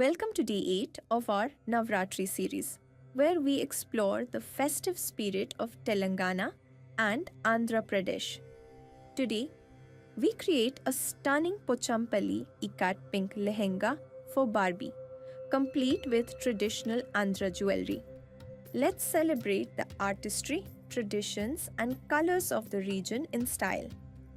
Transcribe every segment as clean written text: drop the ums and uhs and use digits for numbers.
Welcome to day 8 of our Navratri series, where we explore the festive spirit of Telangana and Andhra Pradesh. Today, we create a stunning Pochampalli Ikat pink lehenga for Barbie, complete with traditional Andhra jewelry. Let's celebrate the artistry, traditions, and colors of the region in style.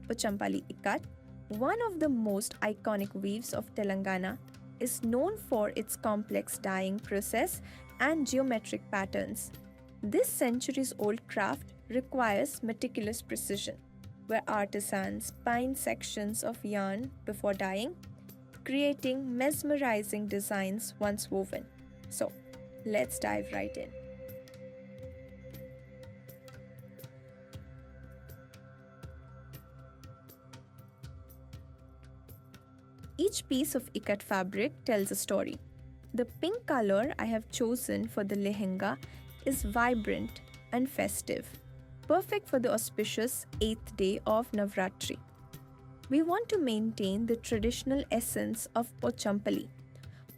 Pochampalli Ikat, one of the most iconic weaves of Telangana, is known for its complex dyeing process and geometric patterns. This centuries old craft requires meticulous precision, where artisans bind sections of yarn before dyeing, creating mesmerizing designs once woven. So, let's dive right in. Each piece of ikat fabric tells a story. The pink color I have chosen for the lehenga is vibrant and festive, perfect for the auspicious 8th day of Navratri. We want to maintain the traditional essence of Pochampalli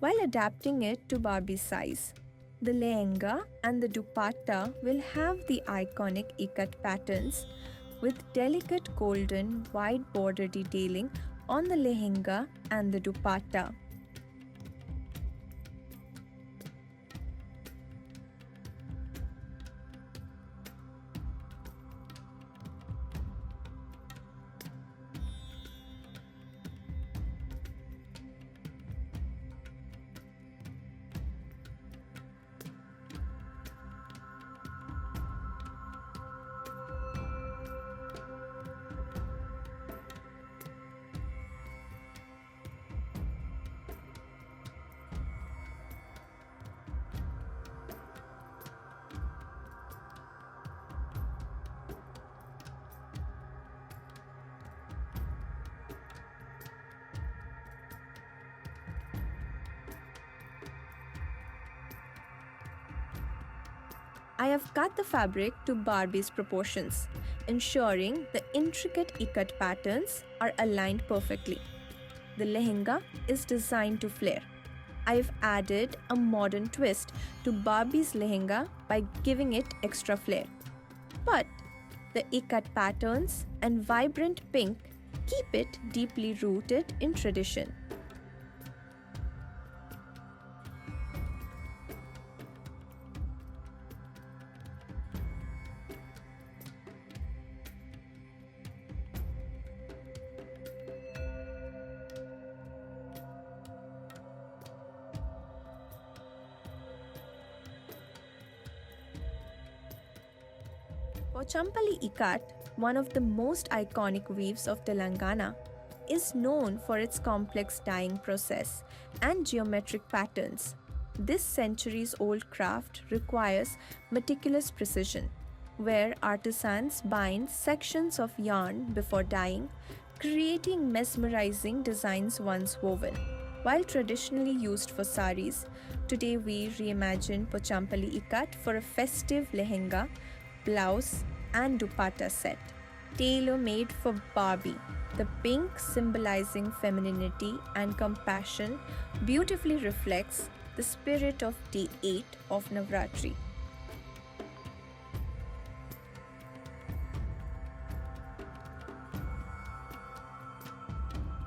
while adapting it to Barbie's size. The lehenga and the dupatta will have the iconic ikat patterns with delicate golden wide border detailing on the lehenga and the dupatta. I have cut the fabric to Barbie's proportions, ensuring the intricate ikat patterns are aligned perfectly. The lehenga is designed to flare. I have added a modern twist to Barbie's lehenga by giving it extra flair. But the ikat patterns and vibrant pink keep it deeply rooted in tradition. Pochampalli Ikat, one of the most iconic weaves of Telangana, is known for its complex dyeing process and geometric patterns. This centuries old craft requires meticulous precision, where artisans bind sections of yarn before dyeing, creating mesmerizing designs once woven. While traditionally used for saris, today we reimagine Pochampalli Ikat for a festive lehenga, blouse, and dupatta set, tailor-made for Barbie. The pink, symbolizing femininity and compassion, beautifully reflects the spirit of day 8 of Navratri.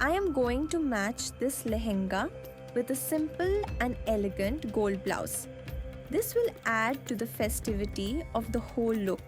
I am going to match this lehenga with a simple and elegant gold blouse. This will add to the festivity of the whole look.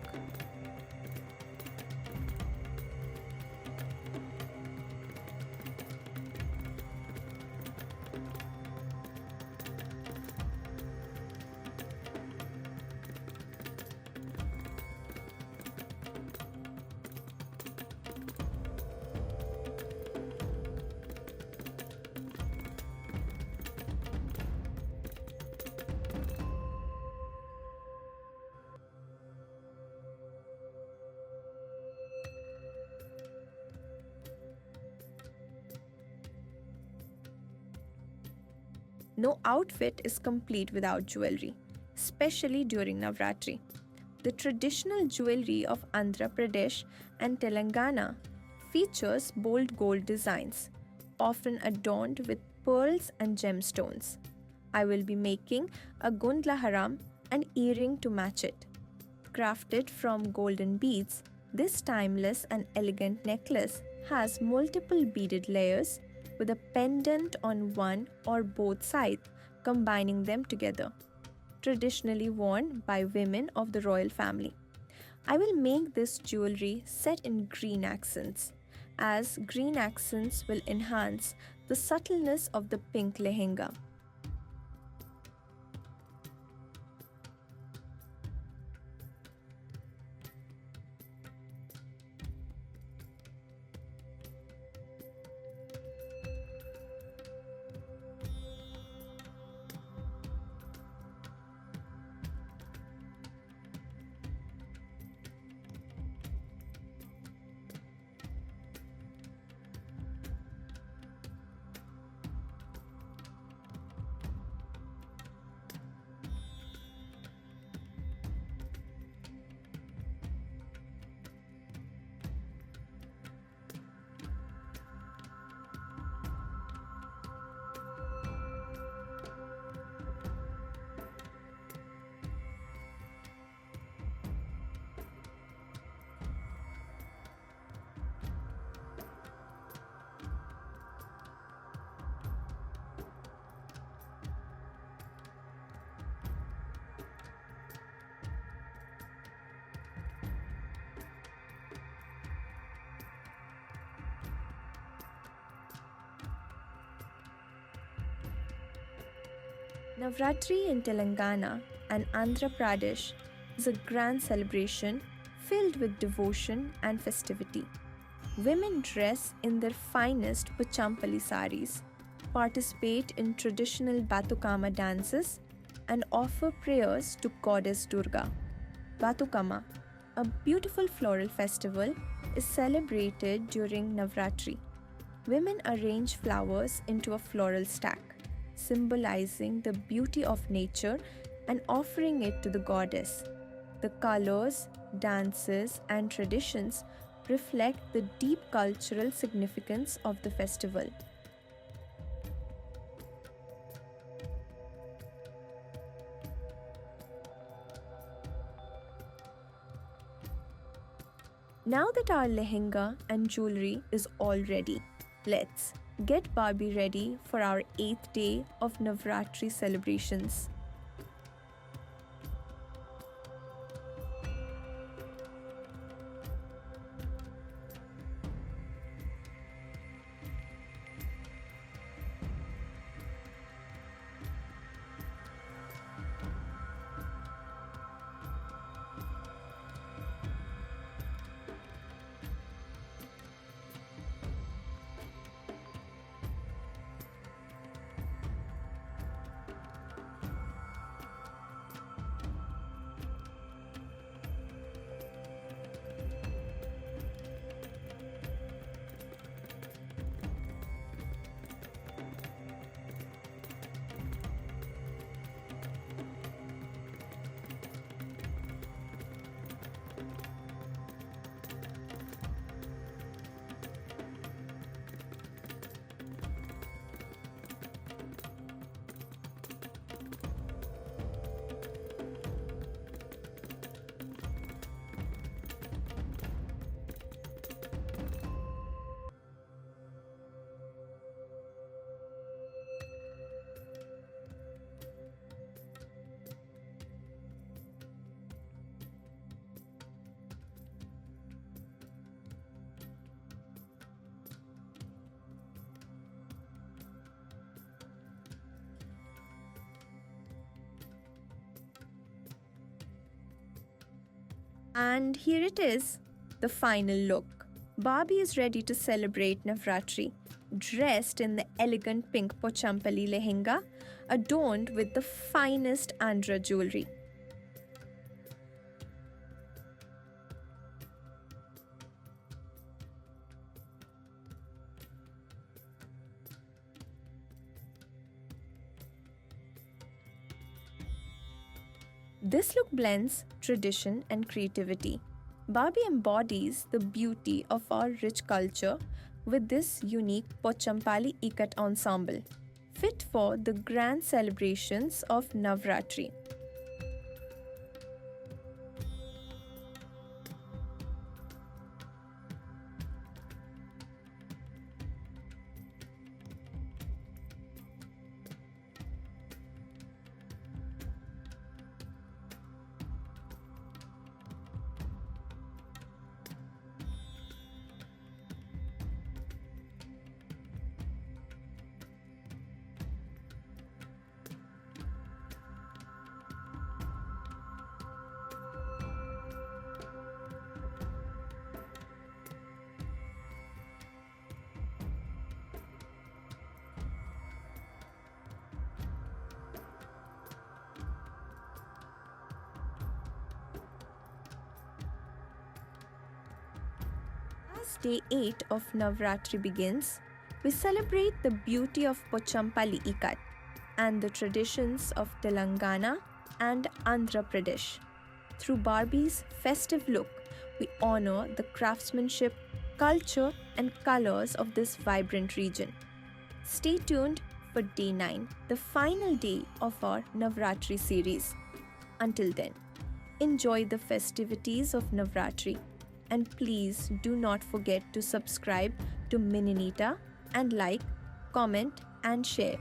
No outfit is complete without jewelry, especially during Navratri. The traditional jewelry of Andhra Pradesh and Telangana features bold gold designs, often adorned with pearls and gemstones. I will be making a gundla haram, an earring to match it. Crafted from golden beads, this timeless and elegant necklace has multiple beaded layers with a pendant on one or both sides, combining them together. Traditionally worn by women of the royal family. I will make this jewelry set in green accents, as green accents will enhance the subtleness of the pink lehenga. Navratri in Telangana and Andhra Pradesh is a grand celebration filled with devotion and festivity. Women dress in their finest Pochampally saris, participate in traditional Batukama dances, and offer prayers to Goddess Durga. Batukama, a beautiful floral festival, is celebrated during Navratri. Women arrange flowers into a floral stack, symbolizing the beauty of nature and offering it to the goddess. The colors, dances, and traditions reflect the deep cultural significance of the festival. Now that our lehenga and jewelry is all ready, let's get Barbie ready for our 8th day of Navratri celebrations. And here it is, the final look. Barbie is ready to celebrate Navratri, dressed in the elegant pink Pochampally lehenga, adorned with the finest Andhra jewelry. This look blends tradition and creativity. Barbie embodies the beauty of our rich culture with this unique Pochampally Ikat ensemble. fit for the grand celebrations of Navratri. As day 8 of Navratri begins, we celebrate the beauty of Pochampalli Ikat and the traditions of Telangana and Andhra Pradesh. Through Barbie's festive look, we honor the craftsmanship, culture, and colors of this vibrant region. Stay tuned for day 9, the final day of our Navratri series. Until then, enjoy the festivities of Navratri. And please do not forget to subscribe to Mininita and like, comment, and share.